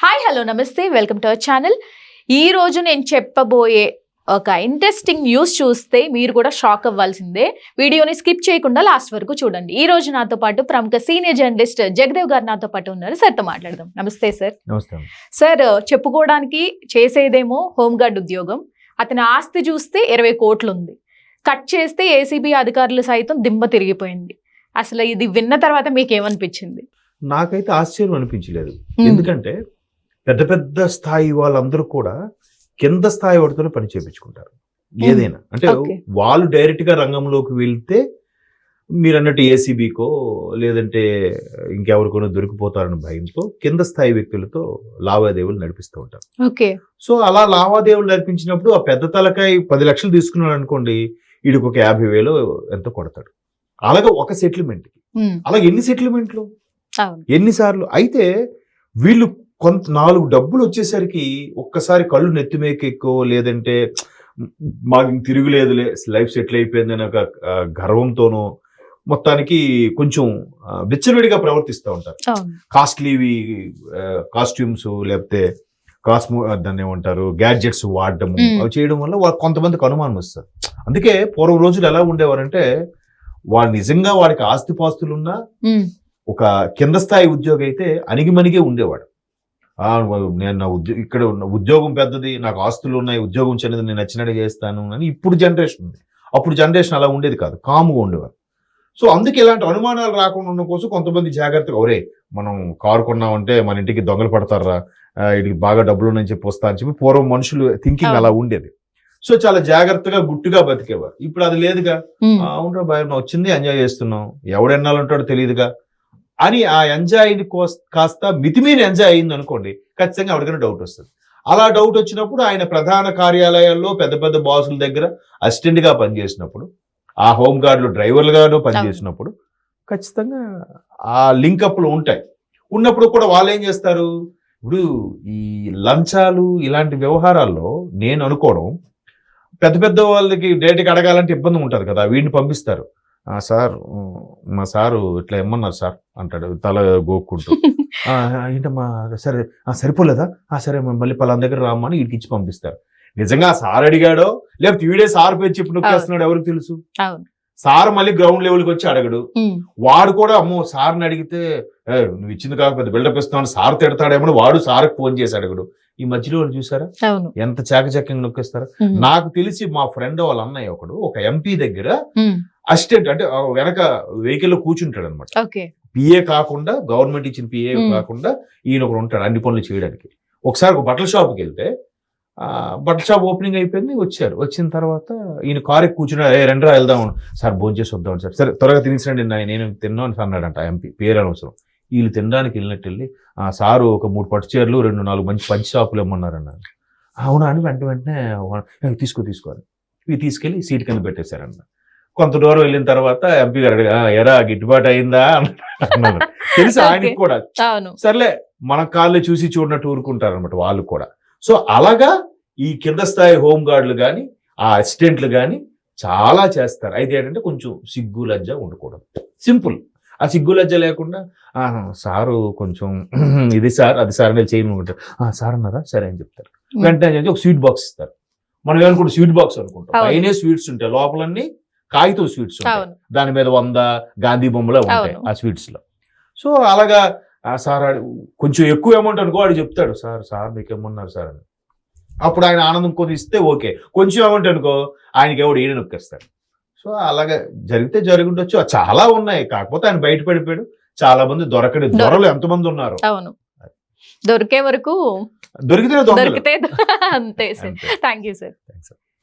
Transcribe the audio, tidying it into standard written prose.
Hi hello నమస్తే welcome to our channel. ఈ రోజు నేను చెప్పబోయే ఒక ఇంట్రెస్టింగ్ న్యూస్ చూస్తే మీరు కూడా షాక్ అవ్వాల్సిందే. వీడియోని స్కిప్ చేయకుండా లాస్ట్ వరకు చూడండి. ఈ రోజు నాతో పాటు ప్రముఖ సీనియర్ జర్నలిస్ట్ జగదేవ్ గారు నాతో పాటు ఉన్నారు. సార్తో మాట్లాడదాం. నమస్తే సార్. నమస్తే సార్. చెప్పుకోవడానికి చేసేదేమో హోంగార్డ్ ఉద్యోగం, అతని ఆస్తి చూస్తే 20 కోట్లు ఉంది. కట్ చేస్తే ఏసీబీ అధికారులు సైతం దిమ్మ తిరిగిపోయింది. అసలు ఇది విన్న తర్వాత మీకు ఏమనిపించింది? నాకైతే ఆశ్చర్యం అనిపించలేదు. ఎందుకంటే పెద్ద పెద్ద స్థాయి వాళ్ళందరూ కూడా కింద స్థాయి వాడితోనే పని చేయించుకుంటారు ఏదైనా. అంటే వాళ్ళు డైరెక్ట్ గా రంగంలోకి వెళ్తే మీరు అన్నట్టు ఏసీబీకో లేదంటే ఇంకెవరికోనో దొరికిపోతారని భయంతో కింద స్థాయి వ్యక్తులతో లావాదేవీలు నడిపిస్తూ ఉంటారు. సో అలా లావాదేవీలు నడిపించినప్పుడు ఆ పెద్ద తలకాయ 10 లక్షలు తీసుకున్నాడు అనుకోండి, వీడికి ఒక 50,000 ఎంతో కొడతాడు. అలాగే ఒక సెటిల్మెంట్కి. అలాగే ఎన్ని సెటిల్మెంట్లు, ఎన్నిసార్లు. అయితే వీళ్ళు కొంత 4 డబ్బులు వచ్చేసరికి ఒక్కసారి కళ్ళు నెత్తిమేకెక్కో లేదంటే మాకు తిరుగులేదులే లైఫ్ సెటిల్ అయిపోయిందని ఒక గర్వంతోనో మొత్తానికి కొంచెం విచ్చలవిడిగా ప్రవర్తిస్తూ ఉంటారు. కాస్ట్లీవి కాస్ట్యూమ్స్ లేకపోతే దాన్ని ఏమంటారు గ్యాడ్జెట్స్ వాడడము అవి చేయడం వల్ల కొంతమందికి అనుమానం వస్తుంది. అందుకే పూర్వ రోజులు ఎలా ఉండేవారంటే వాడు నిజంగా వాడికి ఆస్తిపాస్తులున్నా ఒక కింద స్థాయి ఉద్యోగి అయితే అణిగిమణిగే ఉండేవాడు. నేను నా ఇక్కడ ఉన్న ఉద్యోగం పెద్దది, నాకు ఆస్తులు ఉన్నాయి, ఉద్యోగం చిన్నది, నేను నచ్చినట్టు చేస్తాను అని ఇప్పుడు జనరేషన్ ఉంది. అప్పుడు జనరేషన్ అలా ఉండేది కాదు, కాముగా ఉండేవారు. సో అందుకే ఇలాంటి అనుమానాలు రాకుండా ఉండడం కోసం కొంతమంది జాగ్రత్తగా ఒరే మనం కారు కొన్నామంటే మన ఇంటికి దొంగలు పడతారా, వీడికి బాగా డబ్బులు ఉన్నాయని చెప్పి వస్తా అని చెప్పి పూర్వం మనుషులు థింకింగ్ అలా ఉండేది. సో చాలా జాగ్రత్తగా గుట్టుగా బతికేవారు. ఇప్పుడు అది లేదుగా. అవునరా బాయ్ వచ్చింది ఎంజాయ్ చేస్తున్నాం, ఎవడెన్నాళ్ళు ఉంటాడో తెలియదుగా అని ఆ ఎంజాయ్ని కాస్త మితిమీరి ఎంజాయ్ అయింది అనుకోండి, ఖచ్చితంగా ఎవరికైనా డౌట్ వస్తుంది. అలా డౌట్ వచ్చినప్పుడు ఆయన ప్రధాన కార్యాలయాల్లో పెద్ద పెద్ద బాసుల దగ్గర అసిస్టెంట్గా పనిచేసినప్పుడు, ఆ హోంగార్డులు డ్రైవర్లుగాను పనిచేసినప్పుడు ఖచ్చితంగా ఆ లింకప్లు ఉంటాయి. ఉన్నప్పుడు కూడా వాళ్ళు ఏం చేస్తారు, ఇప్పుడు ఈ లంచాలు ఇలాంటి వ్యవహారాల్లో నేను అనుకోవడం పెద్ద పెద్ద వాళ్ళకి డైరెక్ట్గా అడగాలంటే ఇబ్బంది ఉంటుంది కదా, వీడిని పంపిస్తారు. సార్ మా సారు ఇట్లా ఇమ్మన్నారు సార్ అంటాడు తల గోక్కుంటూ. ఏంటమ్మా సరే సరిపోలేదా, సరే మళ్ళీ పలానా దగ్గర రామ్మని వీడికి ఇచ్చి పంపిస్తారు. నిజంగా సార్ అడిగాడో లేకపోతే వీడే సార్ పేరు చెప్పి నొక్కేస్తున్నాడు ఎవరికి తెలుసు. సార్ మళ్ళీ గ్రౌండ్ లెవెల్కి వచ్చి అడగడు. వాడు కూడా అమ్మో సార్ని అడిగితే నువ్వు ఇచ్చింది కాకపోతే బిల్డప్ ఇస్తామని సార్ తిడతాడేమో వాడు సార్కి ఫోన్ చేసి అడగడు. ఈ మధ్యలో చూసారా ఎంత చాకచక్యంగా నొక్కేస్తారా. నాకు తెలిసి మా ఫ్రెండ్ వాళ్ళ అన్నయ్య ఒకడు ఒక ఎంపీ దగ్గర అసిస్టెంట్ అంటే వెనక వెహికల్ లో కూర్చుంటాడు అనమాట. పిఏ కాకుండా గవర్నమెంట్ ఇచ్చిన పిఏ కాకుండా ఈయన ఒకడు ఉంటాడు అన్ని పనులు చేయడానికి. ఒకసారి ఒక బట్టల షాప్కి వెళ్తే బట్టల షాప్ ఓపెనింగ్ అయిపోయింది, వచ్చారు. వచ్చిన తర్వాత ఈయన కారు కూర్చున్నాడు. రెండ్రా వెళ్దాం సార్, భోజనం చేసి వద్దాం సార్. సరే త్వరగా తినేసండి నేను తిన్నాను అన్నాడంట ఎంపీ. పేరు అనవసరం. వీళ్ళు తినడానికి వెళ్ళినట్టు వెళ్ళి సారు ఒక 3 పట్టు చీరలు 2-4 మంచి పంచి షాపులు ఇమ్మన్నారన్నారు. అవునా అని వెంటనే తీసుకోవాలి. ఇవి తీసుకెళ్ళి సీట్ కింద పెట్టేశారన్న. కొంత దూరం వెళ్ళిన తర్వాత ఎంపీ గారు ఎరా గిట్టుబాటు అయిందా అన్నారు. తెలుసు ఆయనకి కూడా. సర్లే మన కాళ్ళు చూసి చూడనట్టు ఊరుకుంటారు అనమాట వాళ్ళు కూడా. సో అలాగా ఈ కింద స్థాయి హోంగార్డులు కానీ ఆ అసిస్టెంట్లు కానీ చాలా చేస్తారు. అయితే ఏంటంటే కొంచెం సిగ్గు లజ్జ ఉండకూడదు, సింపుల్. ఆ సిగ్గు లజ్జ లేకుండా సారు కొంచెం ఇది సార్ అది సార్ అనేది చేయనుకుంటారు. సార్ అన్నారా సరే అని చెప్తారు. వెంటనే ఒక స్వీట్ బాక్స్ ఇస్తారు. మనం ఏమనుకుంటాం స్వీట్ బాక్స్ అనుకుంటాం, పైనే స్వీట్స్ ఉంటాయి, లోపలన్నీ కాగితం స్వీట్స్ ఉంటాయి, దాని మీద 100 గాంధీ బొమ్మలు ఉంటాయి ఆ స్వీట్స్ లో. సో అలాగా సార్ కొంచెం ఎక్కువ అమౌంట్ అనుకో వాడు చెప్తాడు సార్ మీకు ఏమన్నారు సార్ అని. అప్పుడు ఆయన ఆనందం కొద్ది ఇస్తే ఓకే, కొంచెం అమౌంట్ అనుకో ఆయనకి ఎవడు ఈయన నొక్కేస్తాడు. సో అలాగే జరిగితే జరుగుండొచ్చు, చాలా ఉన్నాయి. కాకపోతే ఆయన బయట పడిపోయాడు. చాలా మంది దొరకని దొరలు ఎంతమంది ఉన్నారు. దొరికే వరకు దొరికితే అంతే సార్. Thank you sir.